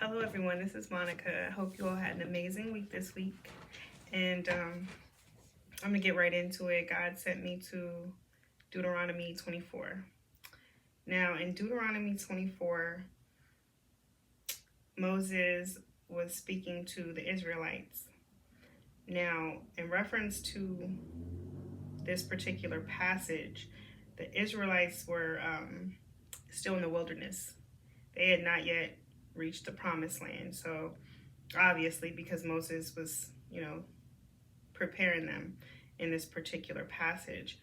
Hello everyone, this is Monica. I hope you all had an amazing week this week. And I'm going to get right into it. God sent me to Deuteronomy 24. Now, in Deuteronomy 24, Moses was speaking to the Israelites. Now, in reference to this particular passage, the Israelites were still in the wilderness. They had not yet reached the promised land. So obviously, because Moses was, preparing them in this particular passage,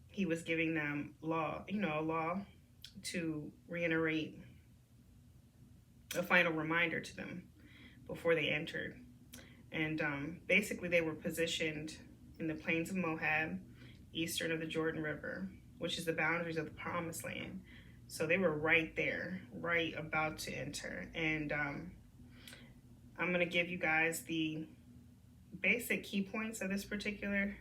he was giving them law, a law to reiterate a final reminder to them before they entered. And basically, they were positioned in the plains of Moab, eastern of the Jordan River, which is the boundaries of the promised land. So they were right there, right about to enter. And I'm going to give you guys the basic key points of this particular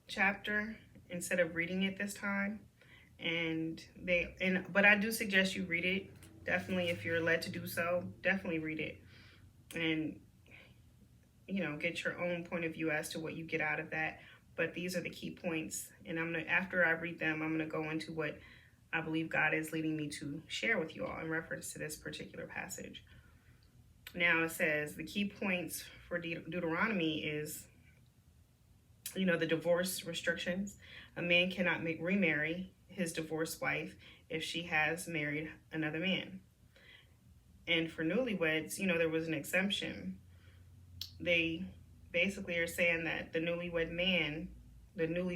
chapter instead of reading it this time. But I do suggest you read it. Definitely, if you're led to do so, definitely read it. And, get your own point of view as to what you get out of that. But these are the key points. And after I read them, I'm going to go into what I believe God is leading me to share with you all in reference to this particular passage. Now it says the key points for Deuteronomy is, the divorce restrictions. A man cannot remarry his divorced wife if she has married another man. And for newlyweds, there was an exemption. They basically are saying that the newly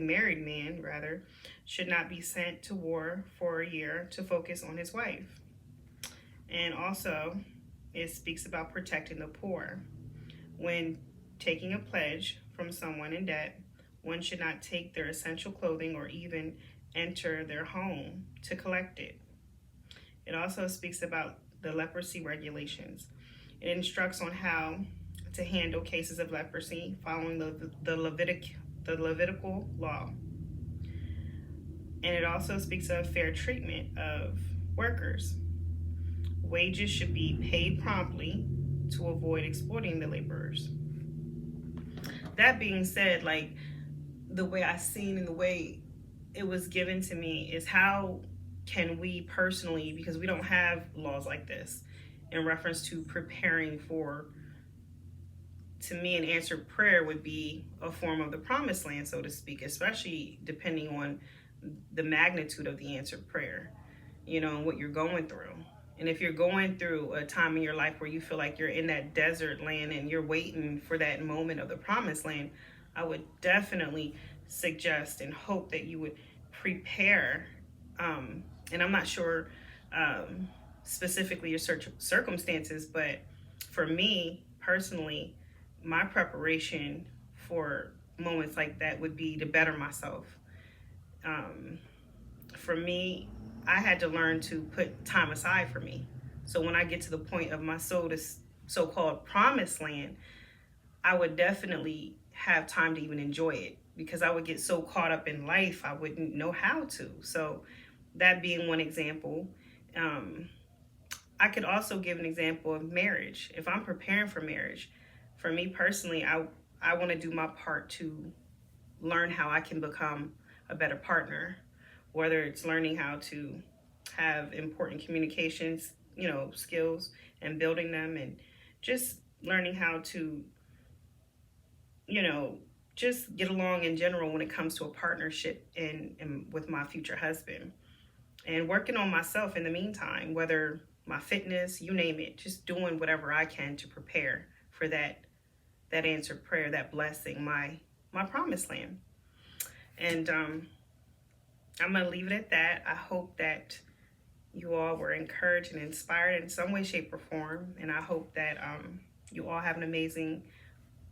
married man, should not be sent to war for a year to focus on his wife. And also, it speaks about protecting the poor. When taking a pledge from someone in debt, one should not take their essential clothing or even enter their home to collect it. It also speaks about the leprosy regulations. It instructs on how to handle cases of leprosy following the Levitical law. And it also speaks of fair treatment of workers. Wages should be paid promptly to avoid exploiting the laborers. That being said, the way I seen and the way it was given to me is how can we personally, because we don't have laws like this in reference to preparing for, to me, an answered prayer would be a form of the promised land, so to speak, especially depending on the magnitude of the answered prayer, and what you're going through. And if you're going through a time in your life where you feel like you're in that desert land and you're waiting for that moment of the promised land, I would definitely suggest and hope that you would prepare. And I'm not sure specifically your circumstances, but for me personally, my preparation for moments like that would be to better myself. For me, I had to learn to put time aside for me. So when I get to the point of my so-called promised land, I would definitely have time to even enjoy it, because I would get so caught up in life, I wouldn't know how to. So that being one example. I could also give an example of marriage. If I'm preparing for marriage, for me personally, I want to do my part to learn how I can become a better partner, whether it's learning how to have important communications, skills and building them, and just learning how to, just get along in general when it comes to a partnership and with my future husband, and working on myself in the meantime, whether my fitness, you name it, just doing whatever I can to prepare for that answered prayer, that blessing, my promised land. And I'm going to leave it at that. I hope that you all were encouraged and inspired in some way, shape, or form. And I hope that you all have an amazing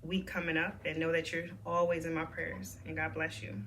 week coming up, and know that you're always in my prayers. And God bless you.